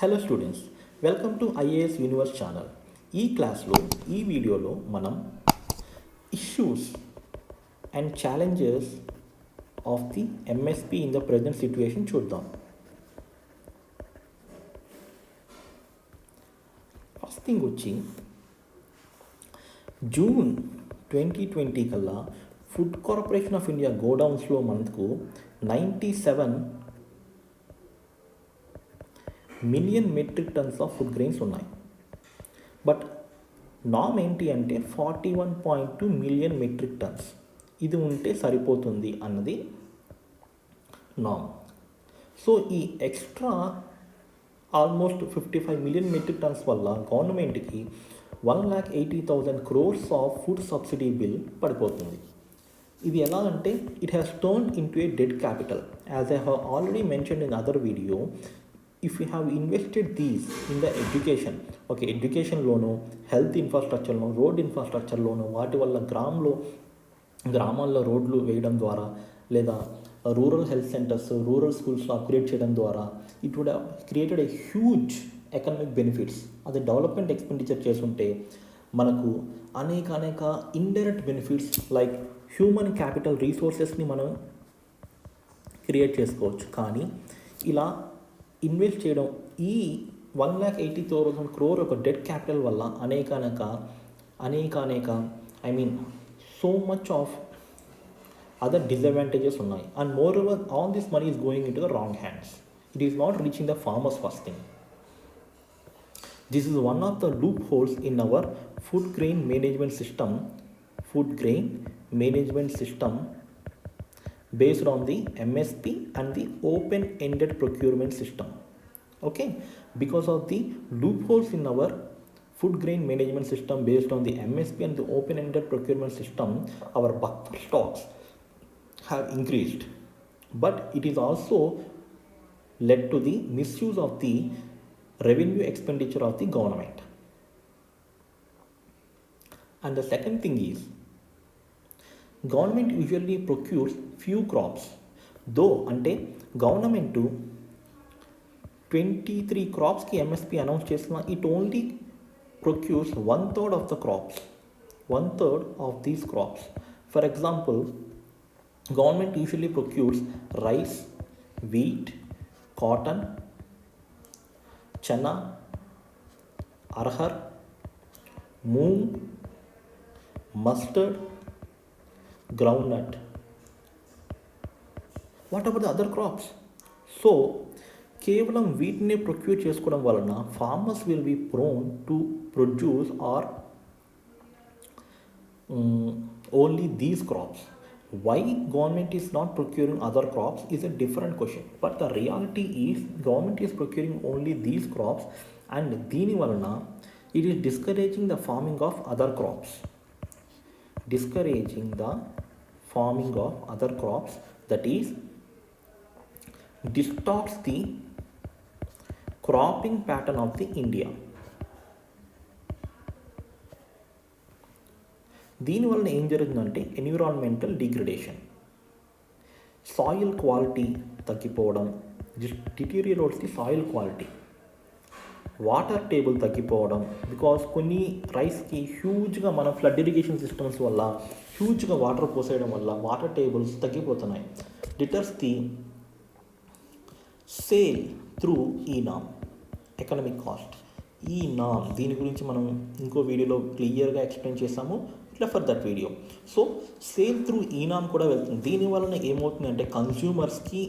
Hello students, welcome to IAS universe channel. ఈ క్లాస్లో ఈ వీడియోలో మనం issues and challenges of the MSP in the present situation చూద్దాం. ఫస్ట్ థింగ్ వచ్చి జూన్ 2020 కల్లా ఫుడ్ కార్పొరేషన్ ఆఫ్ ఇండియా గోడౌన్స్లో మనకు 97 million metric tons of food grains ఉన్నాయి. బట్ నామ్ ఏంటి అంటే 41.2 మిలియన్ మెట్రిక్ టన్స్. ఇది ఉంటే సరిపోతుంది అన్నది నామ్. సో ఈ extra almost 55 million metric tons వల్ల గవర్నమెంట్కి 1,80,000 crores of food subsidy bill పడిపోతుంది. ఇది ఎలా అంటే it has turn in to A dead capital. As I have already mention in other video, if you have invested these in the education, okay, education లోను, health ఇన్ఫ్రాస్ట్రక్చర్లో, road ఇన్ఫ్రాస్ట్రక్చర్లోను, వాటి వల్ల గ్రామాల్లో రోడ్లు వేయడం ద్వారా లేదా రూరల్ హెల్త్ సెంటర్స్, రూరల్ స్కూల్స్లో అప్గ్రేడ్ చేయడం ద్వారా it would have created a huge economic benefits. అది డెవలప్మెంట్ ఎక్స్పెండిచర్ చేస్తుంటే మనకు అనేక indirect benefits like human capital రీసోర్సెస్ని మనం క్రియేట్ చేసుకోవచ్చు. కానీ ఇలా ఇన్వెస్ట్ చేయడం, ఈ 1,80,000 crore ఒక డెట్ క్యాపిటల్ వల్ల అనేక so much of other disadvantages ఉన్నాయి. And moreover all this money is going into the wrong hands. It is not reaching the farmers first thing. This is one of the loopholes in our food grain management system based on the MSP and the open-ended procurement system. Okay, because of the loopholes in our food grain management system based on the MSP and the open-ended procurement system, our buffer stocks have increased, but it is also led to the misuse of the revenue expenditure of the government. And the second thing is, government usually procures few crops. Though అంటే government 23 క్రాప్స్కి MSP announce చేసిన it only procures 1/3 of the crops, 1/3 of these crops. For example, government usually procures rice, wheat, cotton, chana, arhar, moong, mustard, groundnut. What about the other crops? So కేవలం వీటిని procure చేసుకోవడం వలన farmers will be prone to produce are only these crops. Why government is not procuring other crops is a different question. But the reality is government is procuring only these crops, and దీని వలన it is discouraging the farming of other crops. That is, distorts the cropping pattern of the India. దీనివల్ల ఏం జరుగుతుందంటే environmental degradation, soil quality తగ్గిపోవడం, deteriorates the soil quality, water table తగ్గిపోవడం. Because కొన్ని రైస్కి హ్యూజ్గా మన ఫ్లడ్ ఇరిగేషన్ సిస్టమ్స్ వల్ల హ్యూజ్గా water పోసేయడం వల్ల వాటర్ టేబుల్స్ తగ్గిపోతున్నాయి. Deters the sale through e NAM, economic cost. ఈ నామ్ దీని గురించి మనం ఇంకో వీడియోలో క్లియర్గా ఎక్స్ప్లెయిన్ చేస్తాము, for that video. So sale through e నామ్ కూడా వెళ్తుంది. దీని వలన ఏమవుతుందంటే కన్స్యూమర్స్కి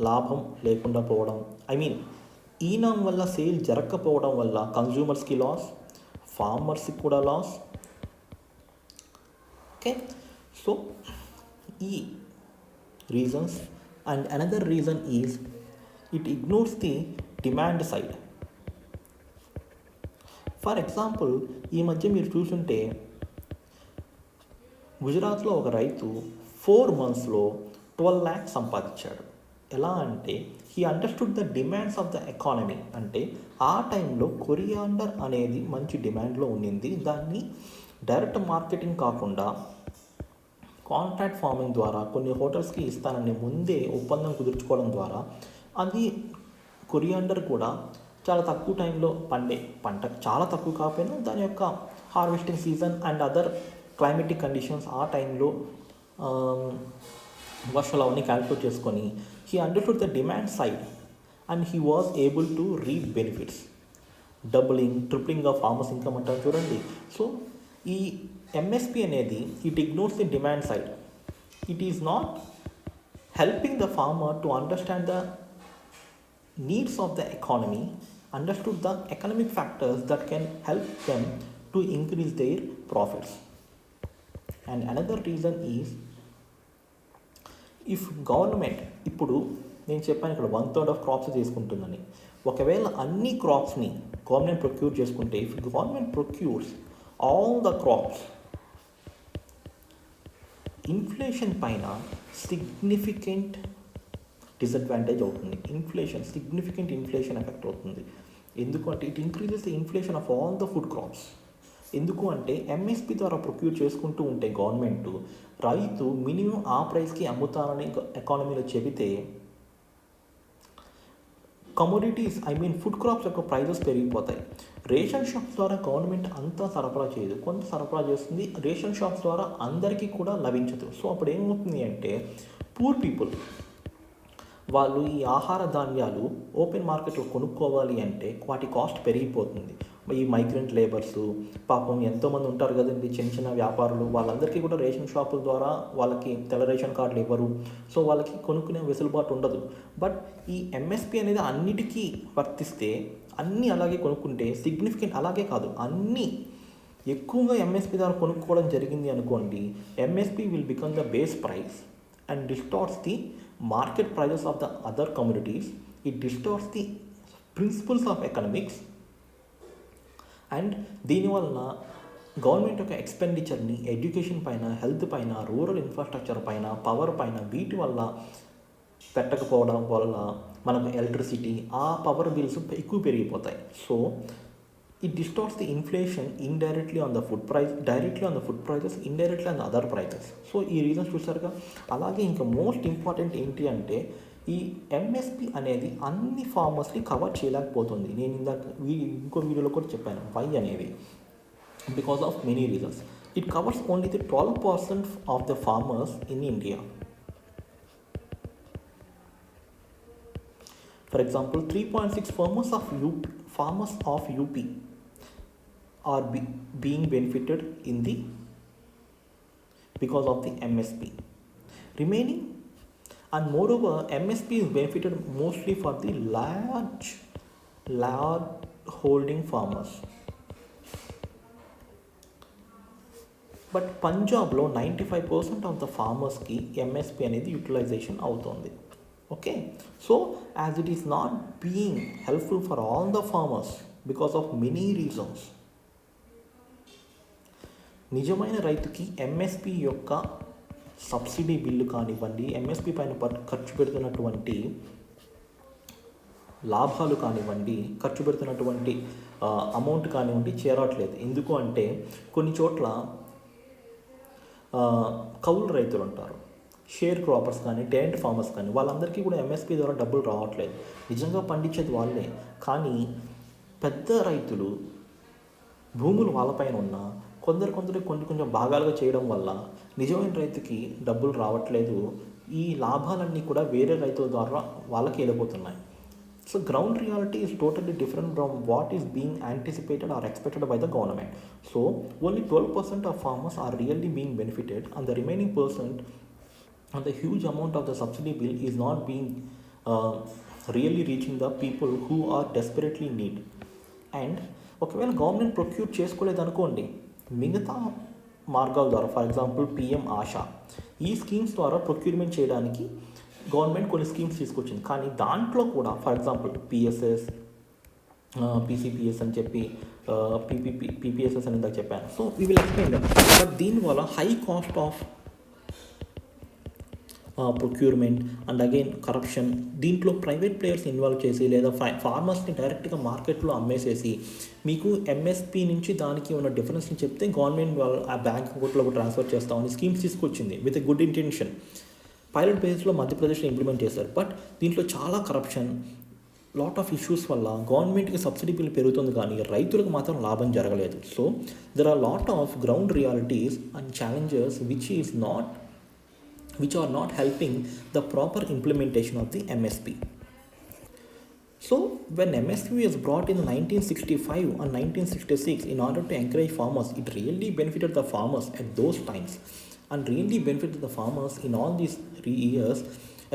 లాభం లేకుండా పోవడం, ఈ నామ్ వల్ల సేల్ జరగకపోవడం వల్ల కన్జ్యూమర్స్కి లాస్, ఫార్మర్స్కి కూడా లాస్. ఓకే, సో ఈ reasons. And another reason is it ignores the demand side. For example, ఈ మధ్య మీరు చూసుంటే గుజరాత్లో ఒక రైతు 4 monthsలో 12 lakhs సంపాదించాడు. ఎలా అంటే he understood the demands of the economy. అంటే ఆ టైంలో కొరియాండర్ అనేది మంచి డిమాండ్లో ఉండింది. దాన్ని డైరెక్ట్ మార్కెటింగ్ కాకుండా కాంట్రాక్ట్ ఫార్మింగ్ ద్వారా కొన్ని హోటల్స్కి ఇస్తానని ముందే ఒప్పందం కుదుర్చుకోవడం ద్వారా అది కొరియాండర్ కూడా చాలా తక్కువ టైంలో పండే పంట, చాలా తక్కువ కాకపోయినా దాని యొక్క harvesting season and other climatic conditions ఆ టైంలో వర్షాలు అవన్నీ క్యాల్కులేట్ చేసుకొని he understood the demand side and he was able to reap benefits, doubling tripling of farmers income అంటారు చూడండి. సో ఈ ఎంఎస్పి అనేది it ignores the demand side. It is not helping the farmer to understand the needs of the economy, understood the economic factors that can help them to increase their profits. And another reason is, if government, ఇప్పుడు నేను చెప్పాను ఇక్కడ 1/3 of crops చేసుకుంటుందని, ఒకవేళ అన్ని క్రాప్స్ని government procure చేసుకుంటే, if government ప్రొక్యూర్స్ all the crops, inflation పైన significant disadvantage అవుతుంది. Significant inflation effect అవుతుంది. ఎందుకంటే it increases the inflation of all the food crops. ఎందుకు అంటే ఎంఎస్పి ద్వారా ప్రొక్యూర్ చేసుకుంటూ ఉంటే గవర్నమెంట్, రైతు మినిమం ఆ ప్రైస్కి అమ్ముతానని ఎకానమీలో చెబితే కమోడిటీస్ ఫుడ్ క్రాప్స్ యొక్క ప్రైజెస్ పెరిగిపోతాయి. రేషన్ షాప్స్ ద్వారా గవర్నమెంట్ అంతా సరఫరా చేయదు, కొంత సరఫరా చేస్తుంది. రేషన్ షాప్స్ ద్వారా అందరికీ కూడా లభించదు. సో అప్పుడు ఏమవుతుంది అంటే పూర్ పీపుల్ వాళ్ళు ఈ ఆహార ధాన్యాలు ఓపెన్ మార్కెట్లో కొనుక్కోవాలి అంటే వాటి కాస్ట్ పెరిగిపోతుంది. ఈ మైగ్రెంట్ లేబర్స్ పాపం ఎంతోమంది ఉంటారు కదండి, చిన్న చిన్న వ్యాపారులు, వాళ్ళందరికీ కూడా రేషన్ షాపుల ద్వారా వాళ్ళకి తెల్ల రేషన్ కార్డులు ఇవ్వరు. సో వాళ్ళకి కొనుక్కునే వెసులుబాటు ఉండదు. బట్ ఈ ఎంఎస్పి అనేది అన్నిటికీ వర్తిస్తే, అన్నీ అలాగే కొనుక్కుంటే సిగ్నిఫికెంట్, అలాగే కాదు అన్నీ ఎక్కువగా ఎంఎస్పి ద్వారా కొనుక్కోవడం జరిగింది అనుకోండి, MSP will become the base price and distorts the market prices of the other communities. It distorts the principles of economics. And దీనివలన గవర్నమెంట్ యొక్క ఎక్స్పెండిచర్ని ఎడ్యుకేషన్ పైన, హెల్త్ పైన, రూరల్ ఇన్ఫ్రాస్ట్రక్చర్ పైన, పవర్ పైన, వీటి వల్ల పెట్టకపోవడం వల్ల మనకు ఎలక్ట్రిసిటీ, ఆ పవర్ బిల్స్ ఎక్కువ పెరిగిపోతాయి. So it distorts the inflation indirectly on the food price, directly on the food prices, indirectly on the other prices. So ఈ రీజన్స్ చూసారుగా. అలాగే ఇంకా మోస్ట్ ఇంపార్టెంట్ ఏంటి అంటే ఈ ఎంఎస్పి అనేది అన్ని ఫార్మర్స్ని కవర్ చేయలేకపోతుంది. నేను ఇంకో వీడియోలో కూడా చెప్పాను వై అనేది. Because of many reasons. It covers only the 12% of the farmers in India. For example 3.6 farmers of UP are being benefited because of the MSP. Remaining, and moreover MSP is benefited mostly for the large holding farmers. But పంజాబ్లో 95% of the ఫార్మర్స్కి MSP అనేది utilisation అవుతుంది. Okay, so as it is not being helpful for all the farmers because of many reasons, నిజమైన రైతుకి MSP యొక్క subsidy bill కానివ్వండి, MSP పైన ఖర్చు పెడుతున్నటువంటి లాభాలు కానివ్వండి, ఖర్చు పెడుతున్నటువంటి అమౌంట్ కానివ్వండి చేరట్లేదు. ఎందుకు అంటే కొన్ని చోట్ల కౌలు రైతులు ఉంటారు, షేర్ క్రాపర్స్ కానీ, టెనెంట్ ఫార్మర్స్ కానీ, వాళ్ళందరికీ కూడా ఎంఎస్పి ద్వారా డబ్బులు రావట్లేదు. నిజంగా పండించేది వాళ్ళే, కానీ పెద్ద రైతులు భూములు వాళ్ళపైన ఉన్న కొంచెం భాగాలుగా చేయడం వల్ల నిజమైన రైతుకి డబ్బులు రావట్లేదు. ఈ లాభాలన్నీ కూడా వేరే రైతుల ద్వారా వాళ్ళకి వెళ్ళిపోతున్నాయి. So ground reality is totally different from what is being anticipated or expected by the government. So only 12% of farmers are really being benefited, and the remaining percent, and the huge amount of the subsidy bill is not being really reaching the people who are desperately need. And ఒకవేళ government procure చేసుకోలేదు అనుకోండి, మిగతా మార్గాల ద్వారా, for example PM ASHA, ఈ schemes ద్వారా procurement చేయడానికి government కొన్ని స్కీమ్స్ తీసుకొచ్చింది. కానీ దాంట్లో కూడా ఫర్ ఎగ్జాంపుల్ పిఎస్ఎస్, పీసీపీఎస్ అని చెప్పి, పీపీఎస్ఎస్ అని ఇందాక చెప్పాను. So we will explain that. But దీనివల్ల high cost of procurement and again corruption, దీంట్లో ప్రైవేట్ ప్లేయర్స్ ఇన్వాల్వ్ చేసి లేదా ఫార్మర్స్ని డైరెక్ట్గా మార్కెట్లో అమ్మేసేసి మీకు ఎంఎస్పి నుంచి దానికి ఉన్న డిఫరెన్స్ని చెప్తే గవర్నమెంట్ వాళ్ళు ఆ బ్యాంక్ అకౌంట్లోకి ట్రాన్స్ఫర్ చేస్తామని స్కీమ్స్ తీసుకొచ్చింది with a good intention. Pilot బేస్లో మధ్యప్రదేశ్లో ఇంప్లిమెంట్ చేశారు. బట్ దీంట్లో చాలా కరప్షన్, లాట్ ఆఫ్ ఇష్యూస్ వల్ల గవర్నమెంట్కి సబ్సిడీ బిల్ పెరుగుతుంది కానీ రైతులకు మాత్రం లాభం జరగలేదు. So there are lot of ground realities and challenges which are not helping the proper implementation of the MSP. So when MSP was brought in 1965 and 1966 in order to encourage farmers, it really benefited the farmers at those times and really benefited the farmers in all these 3 years,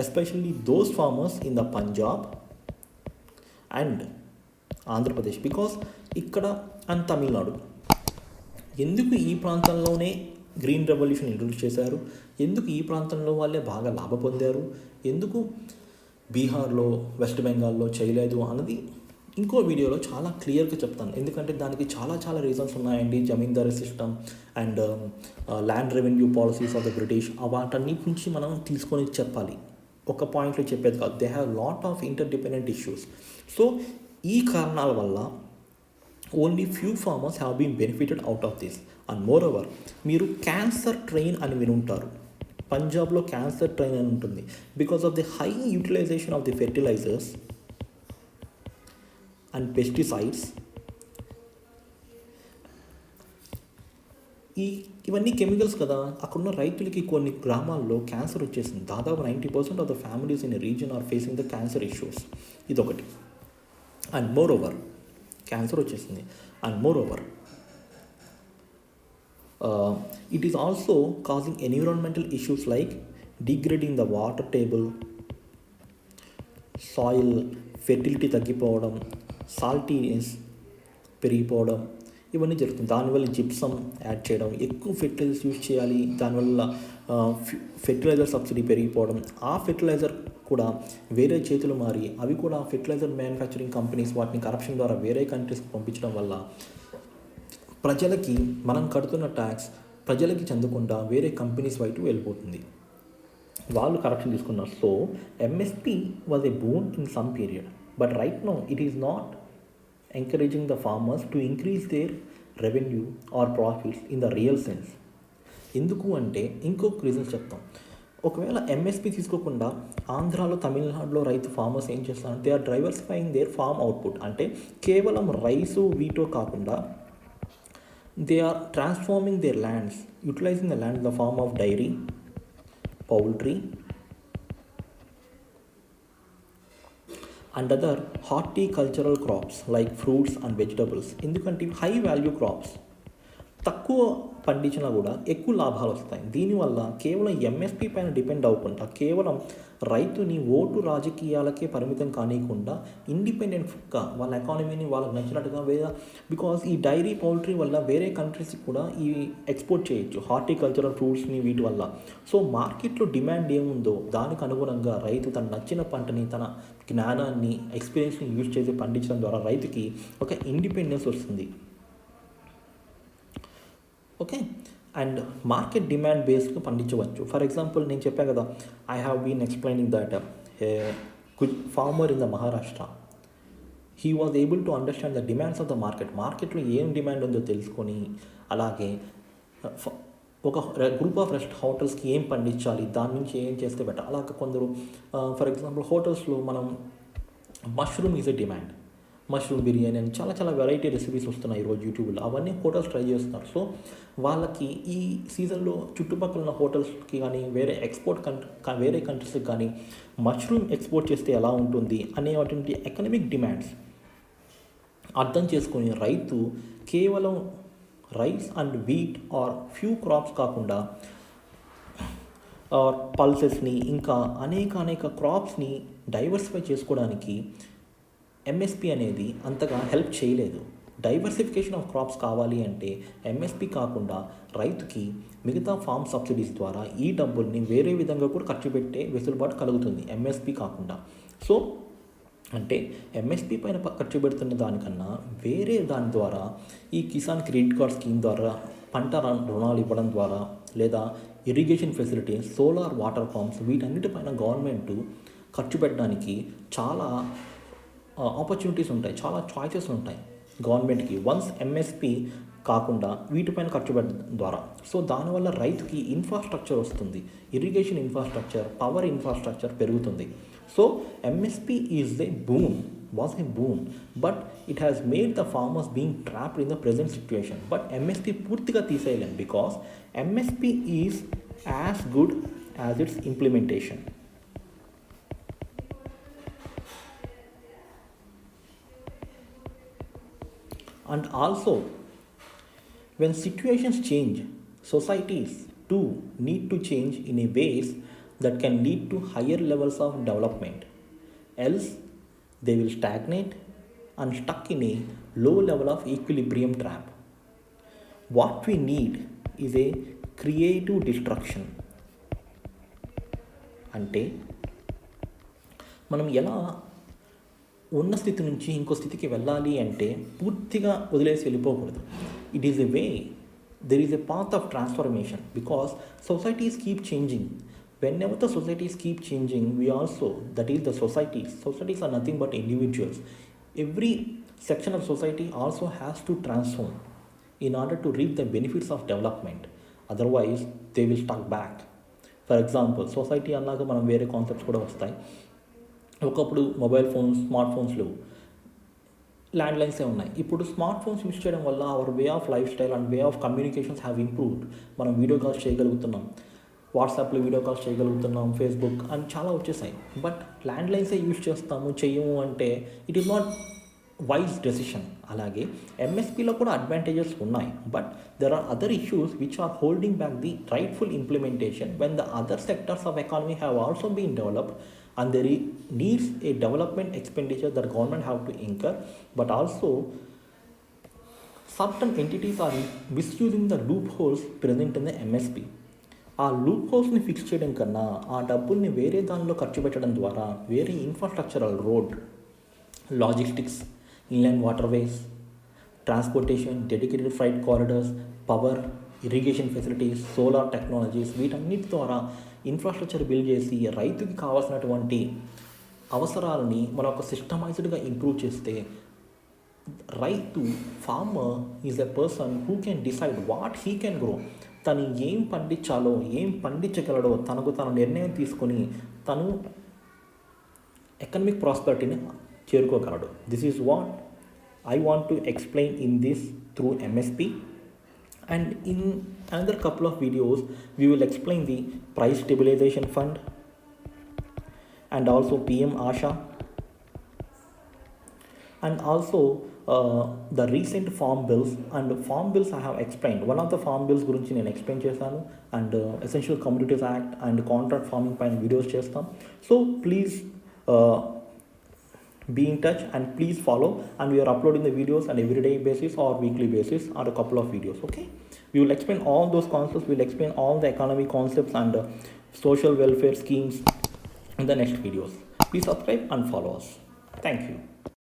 especially those farmers in the Punjab and Andhra Pradesh, because ikkada and Tamil Nadu. ఎందుకు ఈ ప్రాంతంలోనే green revolution introduce చేశారు, ఎందుకు ఈ ప్రాంతంలో వాళ్ళే బాగా లాభ పొందారు, ఎందుకు బీహార్లో వెస్ట్ బెంగాల్లో చేయలేదు అన్నది ఇంకో వీడియోలో చాలా క్లియర్గా చెప్తాను. ఎందుకంటే దానికి చాలా రీజన్స్ ఉన్నాయండి. Zamindari system and land revenue policies of the British, వాటన్నిటి నుంచి మనం తీసుకొని చెప్పాలి, ఒక పాయింట్లో చెప్పేది కాదు. They have lot of interdependent issues. So ఈ కారణాల వల్ల only few farmers have been benefited out of this. And moreover, మీరు క్యాన్సర్ ట్రైన్ అని వినుంటారు. పంజాబ్లో క్యాన్సర్ ట్రైన్ అని ఉంటుంది. Because of the high utilisation of the fertilisers and pesticides, ఇవన్నీ కెమికల్స్ కదా, అక్కడున్న రైతులకి కొన్ని గ్రామాల్లో క్యాన్సర్ వచ్చేసింది. దాదాపు 90% of the families in region are facing the cancer issues. ఇదొకటి. అండ్ మోర్ ఓవర్, క్యాన్సర్ వచ్చేసింది. And moreover, it is also causing environmental issues like degrading the water table, soil fertility తగ్గిపోవడం, saltiness పెరిగిపోవడం, ఇవన్నీ జరుగుతుంది. దానివల్ల gypsum add చేయడం, ఎక్కువ fertilisers use చేయాలి, దానివల్ల ఫెర్టిలైజర్ సబ్సిడీ పెరిగిపోవడం, ఆ ఫెర్టిలైజర్ కూడా వేరే చేతులు మారి అవి కూడా ఫెర్టిలైజర్ మ్యానుఫ్యాక్చరింగ్ కంపెనీస్ వాటిని కరప్షన్ ద్వారా వేరే కంట్రీస్కి పంపించడం వల్ల ప్రజలకి మనం కడుతున్న ట్యాక్స్ ప్రజలకి చెందకుండా వేరే కంపెనీస్ వైపు వెళ్ళిపోతుంది, వాళ్ళు కరప్షన్ తీసుకున్నారు. So MSP was a boon in some period, but right now it is not encouraging the farmers to increase their revenue or profits in the real sense. ఎందుకు అంటే ఇంకొక రీజన్స్ చెప్తాం. ఒకవేళ ఎంఎస్పి తీసుకోకుండా ఆంధ్రాలో తమిళనాడులో రైతు ఫార్మర్స్ ఏం చేస్తారంటే they are diversifying their farm output. అంటే కేవలం రైసు వీటో కాకుండా they are transforming their lands, utilizing the land in the form of dairy, poultry and other horticultural crops like fruits and vegetables. ఎందుకంటే హై వాల్యూ క్రాప్స్, తక్కువ పండించినా కూడా ఎక్కువ లాభాలు వస్తాయి. దీనివల్ల కేవలం ఎంఎస్పి పైన డిపెండ్ అవ్వకుండా కేవలం రైతుని ఓటు రాజకీయాలకే పరిమితం కానియకుండా ఇండిపెండెంట్గా వాళ్ళ ఎకానమీని వాళ్ళకి నచ్చినట్టుగా బికాస్ ఈ డైరీ పౌల్ట్రీ వల్ల వేరే కంట్రీస్కి కూడా ఈ ఎక్స్పోర్ట్ చేయొచ్చు హార్టికల్చరల్ ఫ్రూట్స్ని వీటి వల్ల. సో మార్కెట్లో డిమాండ్ ఏముందో దానికి అనుగుణంగా రైతు తన నచ్చిన పంటని తన జ్ఞానాన్ని ఎక్స్పీరియన్స్ని యూజ్ చేసి పండించడం ద్వారా రైతుకి ఒక ఇండిపెండెన్స్ వస్తుంది. ఓకే, అండ్ మార్కెట్ డిమాండ్ బేస్డ్గా పండించవచ్చు. ఫర్ ఎగ్జాంపుల్ నేను చెప్పాను కదా, I have been explaining that farmer in the Maharashtra, he was able to understand the demands of the market. మార్కెట్లో ఏం డిమాండ్ ఉందో తెలుసుకొని అలాగే ఒక గ్రూప్ ఆఫ్ రెస్ట్ హోటల్స్కి ఏం పండించాలి, దాని నుంచి ఏం చేస్తే బెటర్. అలాగే కొందరు ఫర్ ఎగ్జాంపుల్ హోటల్స్లో మనం mushroom is a demand, mushroom biryani అని చాలా వెరైటీ రెసిపీస్ వస్తున్నాయి ఈరోజు యూట్యూబ్లో, అవన్నీ హోటల్స్ ట్రై చేస్తున్నారు. సో వాళ్ళకి ఈ సీజన్లో చుట్టుపక్కల ఉన్న హోటల్స్కి కానీ వేరే కంట్రీస్కి కానీ మష్రూమ్ ఎక్స్పోర్ట్ చేస్తే ఎలా ఉంటుంది అనేటువంటి ఎకనమిక్ డిమాండ్స్ అర్థం చేసుకొని రైతు కేవలం rice and wheat or few crops కాకుండా పల్సెస్ని ఇంకా అనేక క్రాప్స్ని డైవర్సిఫై చేసుకోవడానికి ఎంఎస్పి అనేది అంతగా హెల్ప్ చేయలేదు. డైవర్సిఫికేషన్ ఆఫ్ క్రాప్స్ కావాలి అంటే ఎంఎస్పి కాకుండా రైతుకి మిగతా ఫార్మ్ సబ్సిడీస్ ద్వారా ఈ డబ్బుల్ని వేరే విధంగా కూడా ఖర్చు పెట్టే వెసులుబాటు కలుగుతుంది ఎంఎస్పి కాకుండా. సో అంటే ఎంఎస్పి పైన ఖర్చు పెడుతున్న దానికన్నా వేరే దాని ద్వారా ఈ కిసాన్ క్రెడిట్ కార్డ్ స్కీమ్ ద్వారా పంట రుణాలు ఇవ్వడం ద్వారా లేదా irrigation facilities, solar water pumps, వీటన్నిటిపైన గవర్నమెంట్ ఖర్చు పెట్టడానికి చాలా ఆపర్చునిటీస్ ఉంటాయి, చాలా చాయిసెస్ ఉంటాయి గవర్నమెంట్కి వన్స్ ఎంఎస్పి కాకుండా వీటిపైన ఖర్చు పెట్టడం ద్వారా. సో దానివల్ల రైతుకి ఇన్ఫ్రాస్ట్రక్చర్ వస్తుంది, ఇరిగేషన్ ఇన్ఫ్రాస్ట్రక్చర్, పవర్ ఇన్ఫ్రాస్ట్రక్చర్ పెరుగుతుంది. So MSP is a boom was a boon, but it has made the farmers being trapped in the present situation. But MSP పూర్తిగా తీసేయలేం because MSP is as good as its implementation. And also, when situations change, societies too need to change in a ways that can lead to higher levels of development. Else, they will stagnate and stuck in a low level of equilibrium trap. What we need is a creative destruction. అంటే మనం ఎలా ఉన్న స్థితి నుంచి ఇంకో స్థితికి వెళ్ళాలి అంటే పూర్తిగా వదిలేసి వెళ్ళిపోకూడదు. It is a way, there is a path of transformation because societies keep changing. Whenever the societies keep changing, we also, that is the societies are nothing but individuals. Every section of society also has to transform in order to reap the benefits of development. Otherwise, they will stuck back. For example, society అన్నాక మనం వేరే concepts కూడా వస్తాయి. ఒకప్పుడు mobile phones, smart phones లేవు, ల్యాండ్లైన్సే ఉన్నాయి. ఇప్పుడు smart phones use చేయడం వల్ల our way of life style and way of communications have improved. మనం వీడియో కాల్స్ చేయగలుగుతున్నాం, వాట్సాప్లో వీడియో కాల్స్ చేయగలుగుతున్నాం, ఫేస్బుక్ అని చాలా వచ్చేసాయి. బట్ ల్యాండ్లైన్సే యూజ్ చెయ్యము అంటే it is not wise decision. అలాగే ఎంఎస్పీలో కూడా అడ్వాంటేజెస్ ఉన్నాయి, but there are other issues which are holding back the rightful implementation when the other sectors of economy have also been developed and there needs a development expenditure that government have to incur, but also certain entities are misusing the loopholes present in the MSP. ఆ loop హోల్స్ని fix చేయడం కన్నా ఆ డబ్బుల్ని వేరే దానిలో ఖర్చు పెట్టడం ద్వారా వేరే infrastructural, road, logistics, inland waterways, transportation, dedicated freight corridors, power, irrigation facilities, solar technologies, వీటన్నిటి ద్వారా ఇన్ఫ్రాస్ట్రక్చర్ బిల్డ్ చేసి రైతుకి కావాల్సినటువంటి అవసరాలని మనం ఒక సిస్టమైజ్డ్గా ఇంప్రూవ్ చేస్తే రైతు, farmer is a person who can decide what he can grow. తను ఏం పండించాలో, ఏం పండించగలడో తనకు తన నిర్ణయం తీసుకొని తను ఎకనమిక్ ప్రాస్పెరిటీని చేరుకోగలడు. This is what I want to explain in this through MSP, and in another couple of videos we will explain the price stabilization fund and also PM Asha, and also the recent farm bills. And farm bills I have explained, one of the farm bills గురించి నేను explain చేశాను, and essential communities act and contract farming పైన videos చేస్తాం. So please be in touch and please follow, and we are uploading the videos on everyday basis or weekly basis or a couple of videos. Okay, we will explain all those concepts, we will explain all the economic concepts and social welfare schemes in the next videos. Please subscribe and follow us. Thank you.